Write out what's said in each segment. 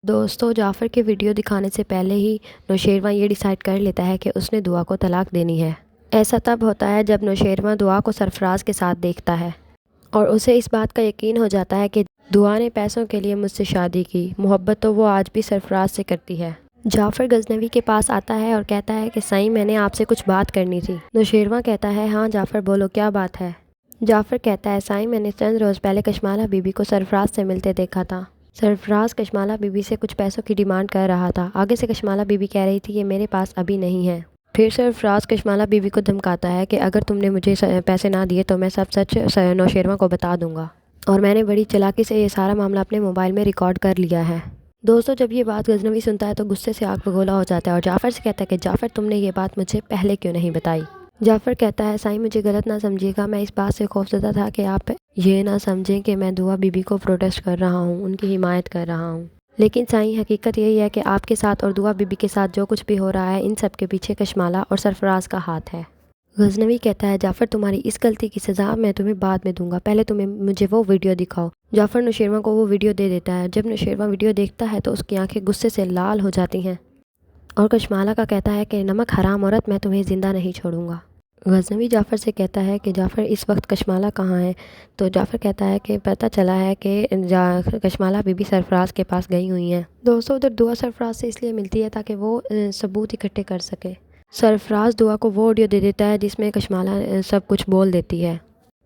دوستو جعفر کے ویڈیو دکھانے سے پہلے ہی نوشیروان یہ ڈیسائیڈ کر لیتا ہے کہ اس نے دعا کو طلاق دینی ہے۔ ایسا تب ہوتا ہے جب نوشیروان دعا کو سرفراز کے ساتھ دیکھتا ہے اور اسے اس بات کا یقین ہو جاتا ہے کہ دعا نے پیسوں کے لیے مجھ سے شادی کی، محبت تو وہ آج بھی سرفراز سے کرتی ہے۔ جعفر غزنوی کے پاس آتا ہے اور کہتا ہے کہ سائیں میں نے آپ سے کچھ بات کرنی تھی۔ نوشیروان کہتا ہے ہاں جعفر بولو کیا بات ہے؟ جعفر کہتا ہے سائیں میں نے چند روز پہلے کشمالہ بی بی کو سرفراز سے ملتے دیکھا تھا۔ سرفراز کشمالہ بی بی سے کچھ پیسوں کی ڈیمانڈ کر رہا تھا۔ آگے سے کشمالہ بی بی کہہ رہی تھی کہ میرے پاس ابھی نہیں ہے۔ پھر سرفراز کشمالہ بی بی کو دھمکاتا ہے کہ اگر تم نے مجھے پیسے نہ دیے تو میں سب سچ نوشیروان کو بتا دوں گا، اور میں نے بڑی چلاکی سے یہ سارا معاملہ اپنے موبائل میں ریکارڈ کر لیا ہے۔ دوستو جب یہ بات غزنوی سنتا ہے تو غصے سے آگ بگولا ہو جاتا ہے اور جعفر سے کہتا ہے کہ جعفر تم نے یہ بات مجھے پہلے کیوں نہیں بتائی؟ جعفر کہتا ہے سائیں مجھے غلط نہ سمجھیے گا، میں اس بات سے خوفزدہ تھا کہ آپ یہ نہ سمجھیں کہ میں دعا بی بی کو پروٹیسٹ کر رہا ہوں، ان کی حمایت کر رہا ہوں۔ لیکن سائیں حقیقت یہی ہے کہ آپ کے ساتھ اور دعا بی بی کے ساتھ جو کچھ بھی ہو رہا ہے ان سب کے پیچھے کشمالہ اور سرفراز کا ہاتھ ہے۔ غزنوی کہتا ہے جعفر تمہاری اس غلطی کی سزا میں تمہیں بعد میں دوں گا، پہلے تمہیں مجھے وہ ویڈیو دکھاؤ۔ جعفر نوشیروان کو وہ ویڈیو دے دیتا ہے۔ جب نوشیروان ویڈیو دیکھتا ہے تو اس کی آنکھیں غصے سے لال ہو جاتی ہیں اور کشمالہ کا کہتا ہے کہ نمک حرام عورت میں تمہیں زندہ نہیں چھوڑوں گا۔ غزنوی جعفر سے کہتا ہے کہ جعفر اس وقت کشمالہ کہاں ہے؟ تو جعفر کہتا ہے کہ پتہ چلا ہے کہ کشمالہ بی بی سرفراز کے پاس گئی ہوئی ہیں۔ دوستو ادھر دعا سرفراز سے اس لیے ملتی ہے تاکہ وہ ثبوت اکٹھے کر سکے۔ سرفراز دعا کو وہ آڈیو دے دیتا ہے جس میں کشمالہ سب کچھ بول دیتی ہے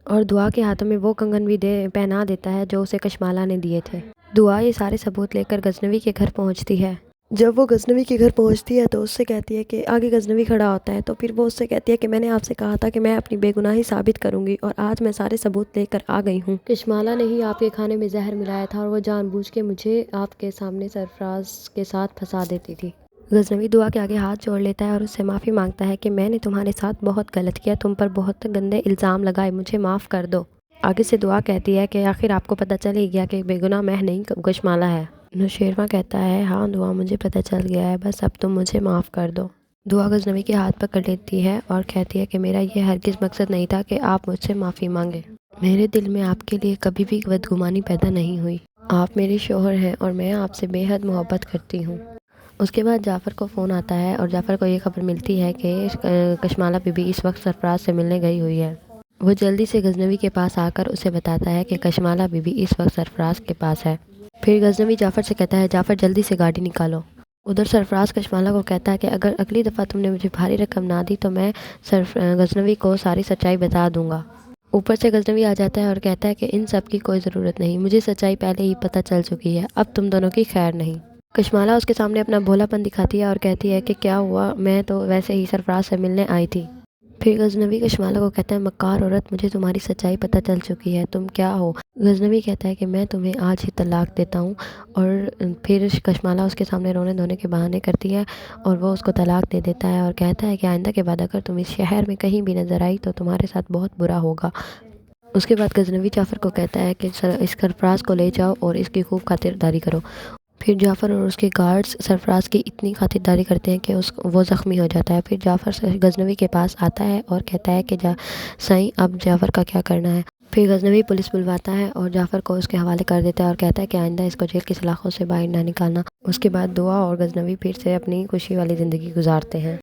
اور دعا کے ہاتھوں میں وہ کنگن بھی پہنا دیتا ہے جو اسے کشمالہ نے دیے تھے۔ دعا یہ سارے ثبوت لے کر غزنوی کے گھر پہنچتی ہے۔ جب وہ غزنوی کے گھر پہنچتی ہے تو اس سے کہتی ہے کہ آگے غزنوی کھڑا ہوتا ہے تو پھر وہ اس سے کہتی ہے کہ میں نے آپ سے کہا تھا کہ میں اپنی بے گناہی ثابت کروں گی اور آج میں سارے ثبوت لے کر آ گئی ہوں۔ کشمالہ نے ہی آپ کے کھانے میں زہر ملایا تھا اور وہ جان بوجھ کے مجھے آپ کے سامنے سرفراز کے ساتھ پھنسا دیتی تھی۔ غزنوی دعا کے آگے ہاتھ جوڑ لیتا ہے اور اس سے معافی مانگتا ہے کہ میں نے تمہارے ساتھ بہت غلط کیا، تم پر بہت گندے الزام لگائے، مجھے معاف کر دو۔ آگے سے دعا کہتی ہے کہ آخر آپ کو پتہ چل ہی گیا کہ بے گناہ میں نہیں کشمالہ ہے۔ نوشیروان کہتا ہے ہاں دعا مجھے پتہ چل گیا ہے، بس اب تم مجھے معاف کر دو۔ دعا غزنوی کے ہاتھ پکڑ لیتی ہے اور کہتی ہے کہ میرا یہ ہرگز مقصد نہیں تھا کہ آپ مجھ سے معافی مانگیں، میرے دل میں آپ کے لیے کبھی بھی بدگمانی پیدا نہیں ہوئی، آپ میرے شوہر ہیں اور میں آپ سے بے حد محبت کرتی ہوں۔ اس کے بعد جعفر کو فون آتا ہے اور جعفر کو یہ خبر ملتی ہے کہ کشمالہ بی بی اس وقت سرفراز سے ملنے گئی ہوئی ہے۔ وہ جلدی سے غزنوی کے پاس آ کر اسے بتاتا ہے کہ کشمالہ بی بی اس وقت سرفراز کے پاس ہے۔ پھر غزنوی جعفر سے کہتا ہے جعفر جلدی سے گاڑی نکالو۔ ادھر سرفراز کشمالہ کو کہتا ہے کہ اگر اگلی دفعہ تم نے مجھے بھاری رقم نہ دی تو میں غزنوی کو ساری سچائی بتا دوں گا۔ اوپر سے غزنوی آ جاتا ہے اور کہتا ہے کہ ان سب کی کوئی ضرورت نہیں، مجھے سچائی پہلے ہی پتہ چل چکی ہے، اب تم دونوں کی خیر نہیں۔ کشمالہ اس کے سامنے اپنا بھولا پن دکھاتی ہے اور کہتی ہے کہ کیا ہوا، میں تو ویسے ہی سرفراز سے ملنے آئی تھی۔ پھر غزنوی کشمالہ کو کہتا ہے مکار عورت، مجھے تمہاری سچائی پتہ چل چکی ہے، تم کیا ہو؟ غزنوی کہتا ہے کہ میں تمہیں آج ہی طلاق دیتا ہوں، اور پھر کشمالہ اس کے سامنے رونے دھونے کے بہانے کرتی ہے اور وہ اس کو طلاق دے دیتا ہے اور کہتا ہے کہ آئندہ کے بعد اگر تم اس شہر میں کہیں بھی نظر آئی تو تمہارے ساتھ بہت برا ہوگا۔ اس کے بعد غزنوی جعفر کو کہتا ہے کہ اس سرفراز کو لے جاؤ اور اس کی خوب خاطرداری کرو۔ پھر جعفر اور اس کے گارڈز سرفراز کی اتنی خاطرداری کرتے ہیں کہ وہ زخمی ہو جاتا ہے۔ پھر جعفر غزنوی کے پاس آتا ہے اور کہتا ہے کہ سائیں اب جعفر کا کیا کرنا ہے؟ پھر غزنوی پولیس بلواتا ہے اور جعفر کو اس کے حوالے کر دیتا ہے اور کہتا ہے کہ آئندہ اس کو جیل کی سلاخوں سے باہر نہ نکالنا۔ اس کے بعد دعا اور غزنوی پھر سے اپنی خوشی والی زندگی گزارتے ہیں۔